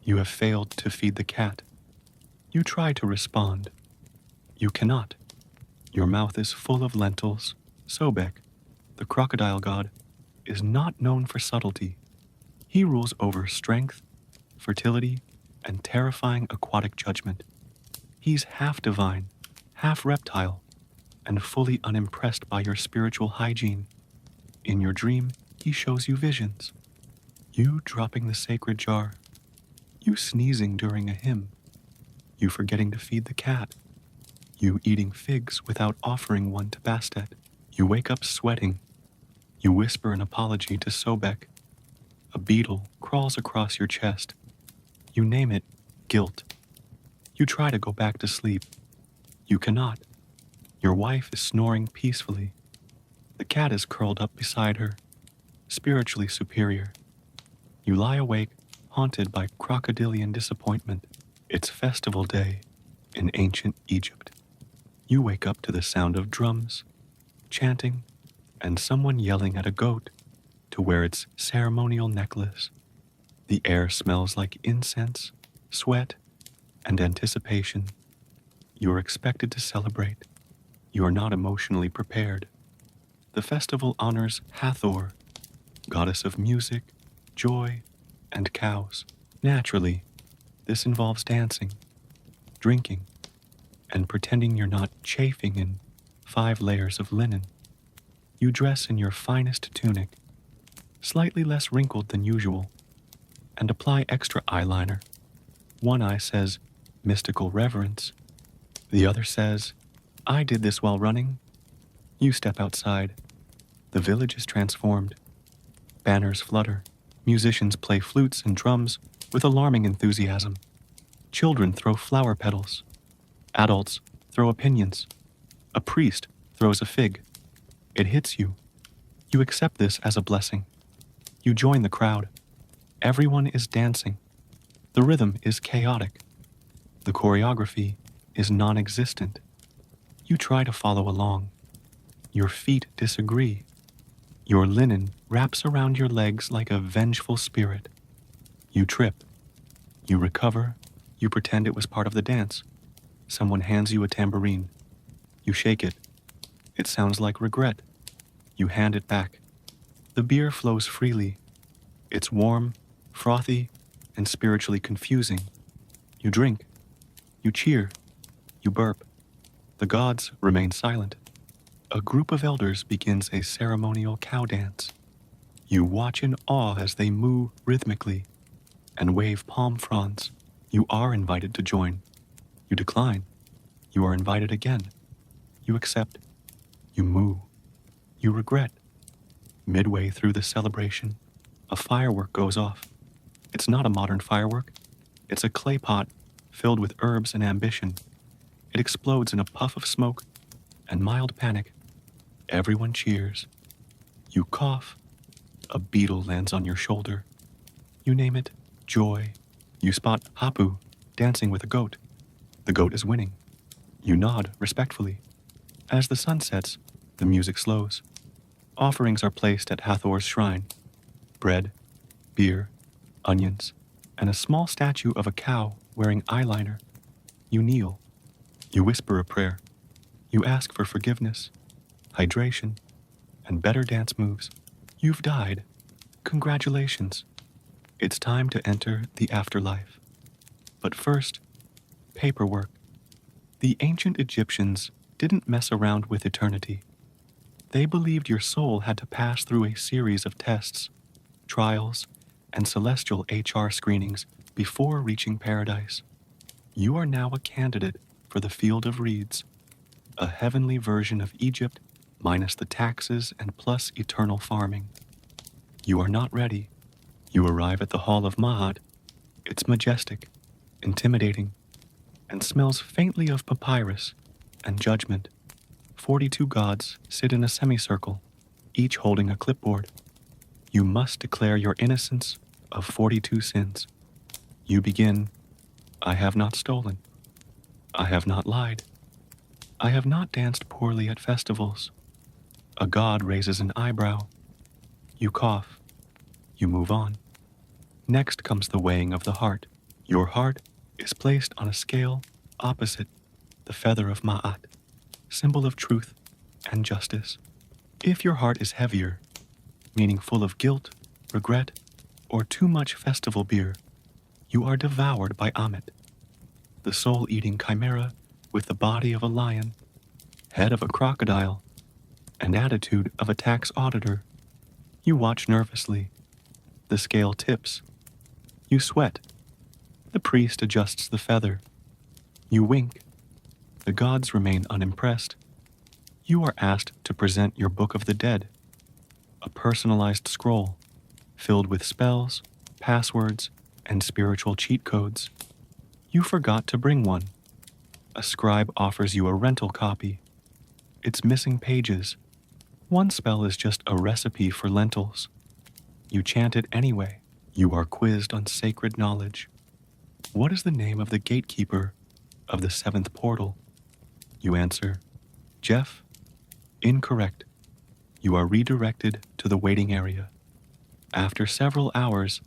You have failed to feed the cat. You try to respond. You cannot. Your mouth is full of lentils. Sobek, the crocodile god, is not known for subtlety. He rules over strength, fertility, and terrifying aquatic judgment. He's half divine, half reptile, and fully unimpressed by your spiritual hygiene. In your dream, he shows you visions. You dropping the sacred jar. You sneezing during a hymn. You forgetting to feed the cat. You eating figs without offering one to Bastet. You wake up sweating. You whisper an apology to Sobek. A beetle crawls across your chest. You name it guilt. You try to go back to sleep. You cannot. Your wife is snoring peacefully. The cat is curled up beside her, spiritually superior. You lie awake, haunted by crocodilian disappointment. It's festival day in ancient Egypt. You wake up to the sound of drums, chanting, and someone yelling at a goat to wear its ceremonial necklace. The air smells like incense, sweat, and anticipation. You're expected to celebrate. You are not emotionally prepared. The festival honors Hathor, goddess of music, joy, and cows. Naturally, this involves dancing, drinking, and pretending you're not chafing in 5 layers of linen. You dress in your finest tunic, slightly less wrinkled than usual, and apply extra eyeliner. One eye says, mystical reverence. The other says, I did this while running. You step outside. The village is transformed. Banners flutter. Musicians play flutes and drums with alarming enthusiasm. Children throw flower petals. Adults throw opinions. A priest throws a fig. It hits you. You accept this as a blessing. You join the crowd. Everyone is dancing. The rhythm is chaotic. The choreography is non-existent. You try to follow along. Your feet disagree. Your linen wraps around your legs like a vengeful spirit. You trip. You recover. You pretend it was part of the dance. Someone hands you a tambourine. You shake it. It sounds like regret. You hand it back. The beer flows freely. It's warm, frothy, and spiritually confusing. You drink. You cheer. You burp. The gods remain silent. A group of elders begins a ceremonial cow dance. You watch in awe as they moo rhythmically and wave palm fronds. You are invited to join. You decline. You are invited again. You accept. You moo. You regret. Midway through the celebration, a firework goes off. It's not a modern firework. It's a clay pot filled with herbs and ambition. It explodes in a puff of smoke and mild panic. Everyone cheers. You cough. A beetle lands on your shoulder. You name it joy. You spot Hapu dancing with a goat. The goat is winning. You nod respectfully. As the sun sets, the music slows. Offerings are placed at Hathor's shrine. Bread, beer, onions, and a small statue of a cow wearing eyeliner. You kneel. You whisper a prayer. You ask for forgiveness, hydration, and better dance moves. You've died. Congratulations. It's time to enter the afterlife. But first, paperwork. The ancient Egyptians didn't mess around with eternity. They believed your soul had to pass through a series of tests, trials, and celestial HR screenings before reaching paradise. You are now a candidate for the field of reeds, a heavenly version of Egypt minus the taxes and plus eternal farming. You are not ready. You arrive at the Hall of Ma'at. It's majestic, intimidating, and smells faintly of papyrus and judgment. 42 gods sit in a semicircle, each holding a clipboard. You must declare your innocence of 42 sins. You begin, I have not stolen. I have not lied. I have not danced poorly at festivals. A god raises an eyebrow. You cough. You move on. Next comes the weighing of the heart. Your heart is placed on a scale opposite the feather of Ma'at, symbol of truth and justice. If your heart is heavier, meaning full of guilt, regret, or too much festival beer, you are devoured by Amet, the soul-eating chimera with the body of a lion, head of a crocodile, and attitude of a tax auditor. You watch nervously. The scale tips. You sweat. The priest adjusts the feather. You wink. The gods remain unimpressed. You are asked to present your Book of the Dead, a personalized scroll filled with spells, passwords, and spiritual cheat codes. You forgot to bring one. A scribe offers you a rental copy. It's missing pages. One spell is just a recipe for lentils. You chant it anyway. You are quizzed on sacred knowledge. What is the name of the gatekeeper of the seventh portal? You answer, Jeff. Incorrect. You are redirected to the waiting area. After several hours,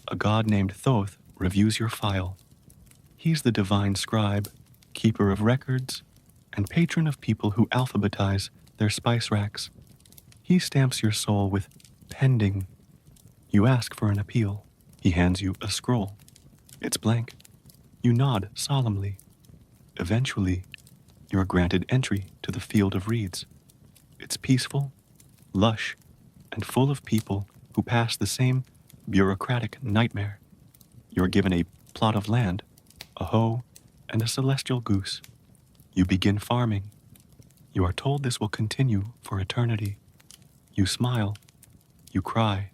a god named Thoth reviews your file. He's the divine scribe, keeper of records, and patron of people who alphabetize their spice racks. He stamps your soul with pending. You ask for an appeal. He hands you a scroll. It's blank. You nod solemnly. Eventually, you're granted entry to the field of reeds. It's peaceful, lush, and full of people who pass the same bureaucratic nightmare. You're given a plot of land, a hoe, and a celestial goose. You begin farming. You are told this will continue for eternity. You smile. You cry.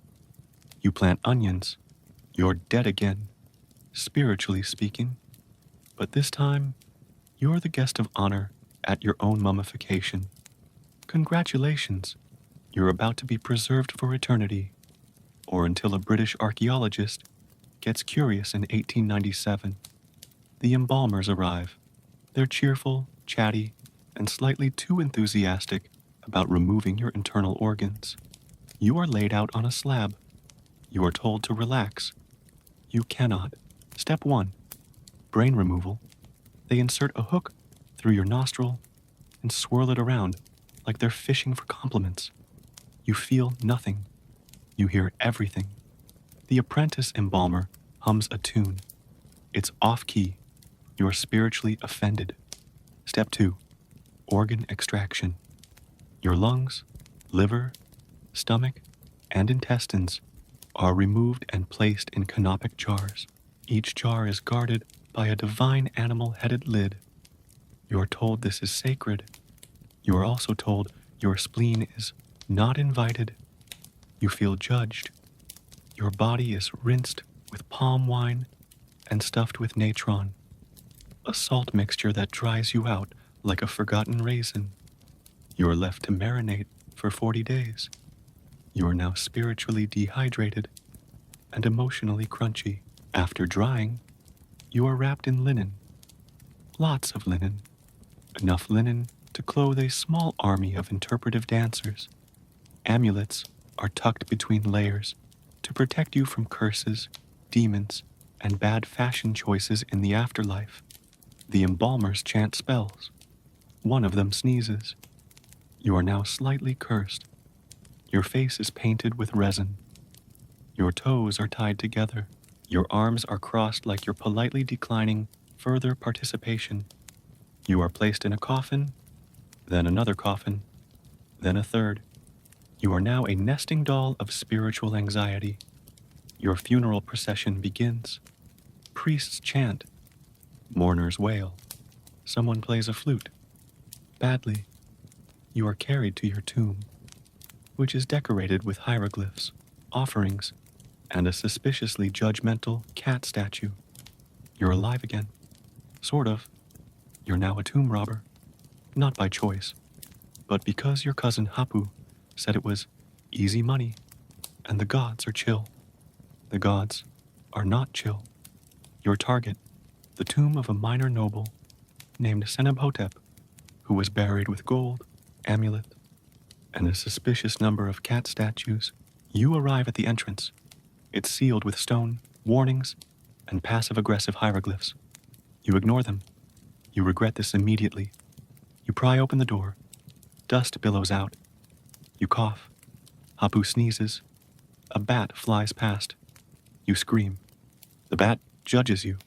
You plant onions. You're dead again, spiritually speaking. But this time, you're the guest of honor at your own mummification. Congratulations. You're about to be preserved for eternity, or until a British archaeologist gets curious in 1897. The embalmers arrive. They're cheerful, chatty, and slightly too enthusiastic about removing your internal organs. You are laid out on a slab. You are told to relax. You cannot. Step 1. Brain removal. They insert a hook through your nostril and swirl it around like they're fishing for compliments. You feel nothing. You hear everything. The apprentice embalmer hums a tune. It's off-key. You're spiritually offended. Step 2. Organ extraction. Your lungs, liver, stomach, and intestines are removed and placed in canopic jars. Each jar is guarded by a divine animal-headed lid. You are told this is sacred. You are also told your spleen is not invited. You feel judged. Your body is rinsed with palm wine and stuffed with natron, a salt mixture that dries you out like a forgotten raisin. You are left to marinate for 40 days. You are now spiritually dehydrated and emotionally crunchy. After drying, you are wrapped in linen. Lots of linen. Enough linen to clothe a small army of interpretive dancers. Amulets are tucked between layers to protect you from curses, demons, and bad fashion choices in the afterlife. The embalmers chant spells. One of them sneezes. You are now slightly cursed. Your face is painted with resin. Your toes are tied together. Your arms are crossed like you're politely declining further participation. You are placed in a coffin, then another coffin, then a third. You are now a nesting doll of spiritual anxiety. Your funeral procession begins. Priests chant. Mourners wail. Someone plays a flute. Badly. You are carried to your tomb, which is decorated with hieroglyphs, offerings, and a suspiciously judgmental cat statue. You're alive again. Sort of. You're now a tomb robber. Not by choice, but because your cousin Hapu said it was easy money, and the gods are chill. The gods are not chill. Your target, the tomb of a minor noble named Senebhotep, who was buried with gold, amulet, and a suspicious number of cat statues. You arrive at the entrance. It's sealed with stone, warnings, and passive-aggressive hieroglyphs. You ignore them. You regret this immediately. You pry open the door. Dust billows out. You cough. Hapu sneezes. A bat flies past. You scream. The bat judges you.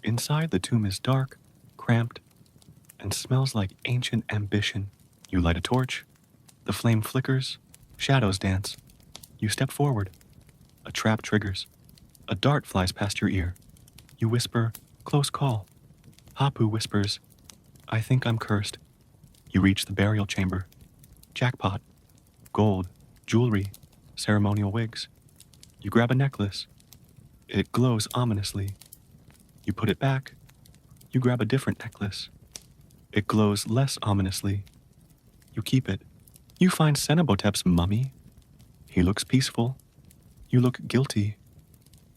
Inside, the tomb is dark, cramped, and smells like ancient ambition. You light a torch. The flame flickers. Shadows dance. You step forward. A trap triggers. A dart flies past your ear. You whisper, "Close call." Hapu whispers, "I think I'm cursed." You reach the burial chamber. Jackpot. Gold, jewelry, ceremonial wigs. You grab a necklace. It glows ominously. You put it back. You grab a different necklace. It glows less ominously. You keep it. You find Senebhotep's mummy. He looks peaceful. You look guilty.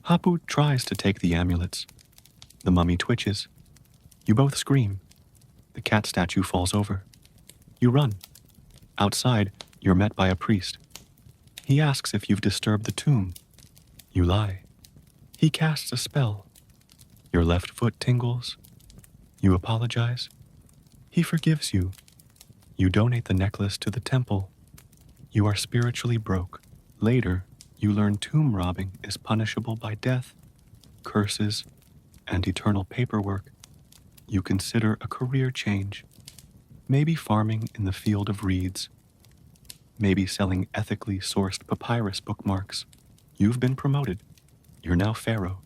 Hapu tries to take the amulets. The mummy twitches. You both scream. The cat statue falls over. You run. Outside, you're met by a priest. He asks if you've disturbed the tomb. You lie. He casts a spell. Your left foot tingles. You apologize. He forgives you. You donate the necklace to the temple. You are spiritually broke. Later, you learn tomb robbing is punishable by death, curses, and eternal paperwork. You consider a career change. Maybe farming in the field of reeds. Maybe selling ethically sourced papyrus bookmarks. You've been promoted. You're now Pharaoh,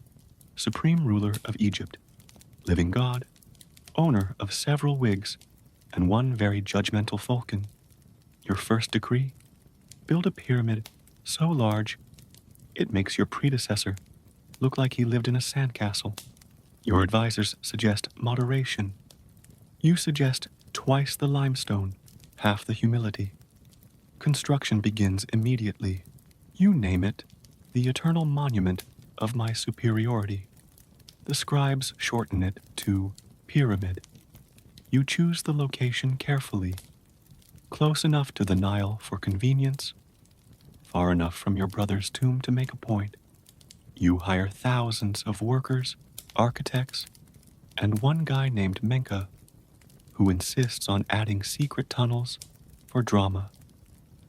supreme ruler of Egypt, living god, owner of several wigs, and one very judgmental falcon. Your first decree? Build a pyramid so large it makes your predecessor look like he lived in a sandcastle. Your advisors suggest moderation. You suggest twice the limestone, half the humility. Construction begins immediately. You name it, the eternal monument of my superiority. The scribes shorten it to pyramid. You choose the location carefully, close enough to the Nile for convenience, far enough from your brother's tomb to make a point. You hire thousands of workers, architects, and one guy named Menka who insists on adding secret tunnels for drama.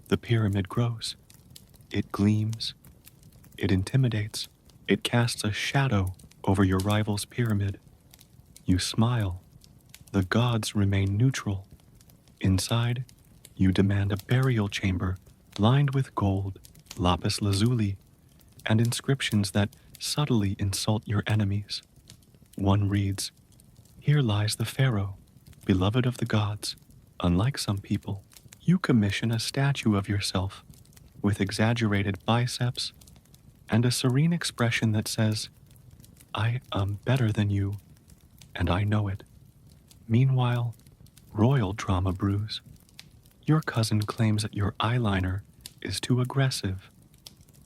The pyramid grows. It gleams. It intimidates. It casts a shadow over your rival's pyramid. You smile. The gods remain neutral. Inside, you demand a burial chamber lined with gold, lapis lazuli, and inscriptions that subtly insult your enemies. One reads, "Here lies the pharaoh, beloved of the gods." Unlike some people, you commission a statue of yourself with exaggerated biceps and a serene expression that says, "I am better than you, and I know it." Meanwhile, royal drama brews. Your cousin claims that your eyeliner is too aggressive.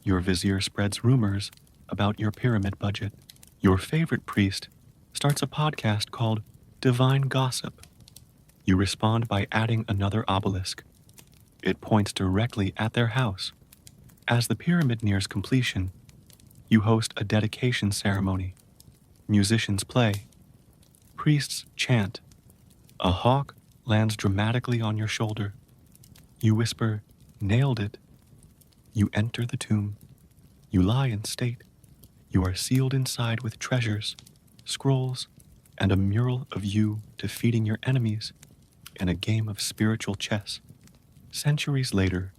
Your vizier spreads rumors about your pyramid budget. Your favorite priest starts a podcast called Divine Gossip. You respond by adding another obelisk. It points directly at their house. As the pyramid nears completion, you host a dedication ceremony. Musicians play. Priests chant. A hawk lands dramatically on your shoulder. You whisper, "Nailed it." You enter the tomb. You lie in state. You are sealed inside with treasures, scrolls, and a mural of you defeating your enemies in a game of spiritual chess. Centuries later,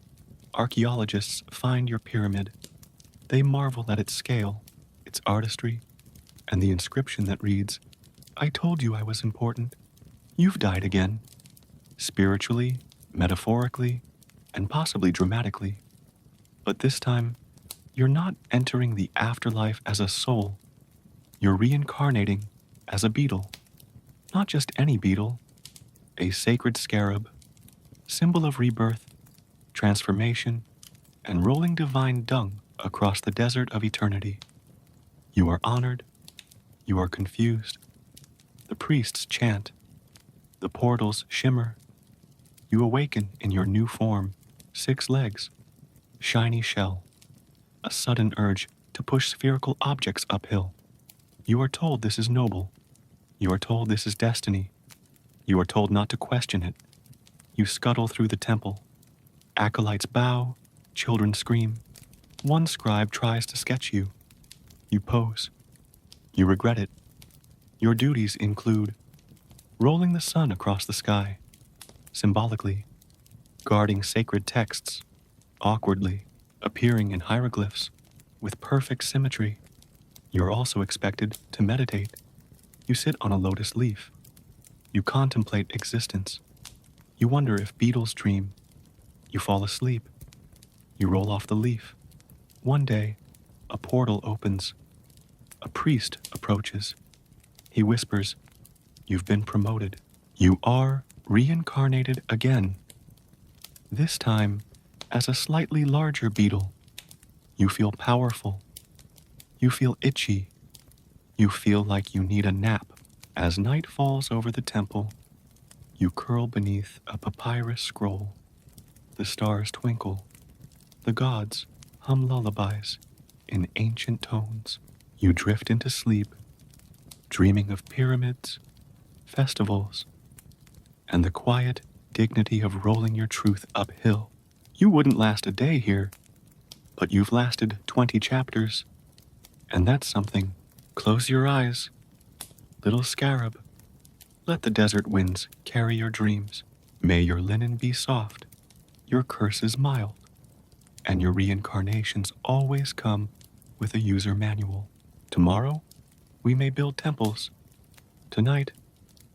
archaeologists find your pyramid. They marvel at its scale, its artistry, and the inscription that reads, "I told you I was important. You've died again." Spiritually, metaphorically, and possibly dramatically. But this time, you're not entering the afterlife as a soul. You're reincarnating as a beetle. Not just any beetle, a sacred scarab, symbol of rebirth, transformation, and rolling divine dung across the desert of eternity. You are honored. You are confused. The priests chant. The portals shimmer. You awaken in your new form, 6 legs, shiny shell, a sudden urge to push spherical objects uphill. You are told this is noble. You are told this is destiny. You are told not to question it. You scuttle through the temple. Acolytes bow, children scream. One scribe tries to sketch you. You pose. You regret it. Your duties include rolling the sun across the sky, symbolically, guarding sacred texts, awkwardly, appearing in hieroglyphs, with perfect symmetry. You're also expected to meditate. You sit on a lotus leaf. You contemplate existence. You wonder if beetles dream. You fall asleep. You roll off the leaf. One day, a portal opens. A priest approaches. He whispers, "You've been promoted. You are reincarnated again. This time, as a slightly larger beetle. You feel powerful. You feel itchy. You feel like you need a nap. As night falls over the temple, you curl beneath a papyrus scroll. The stars twinkle. The gods hum lullabies in ancient tones. You drift into sleep, dreaming of pyramids, festivals, and the quiet dignity of rolling your truth uphill. You wouldn't last a day here, but you've lasted 20 chapters, and that's something. Close your eyes, little scarab. Let the desert winds carry your dreams. May your linen be soft, your curses mild, and your reincarnations always come with a user manual. Tomorrow, we may build temples. Tonight,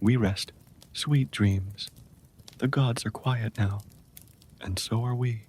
we rest sweet dreams. The gods are quiet now, and so are we.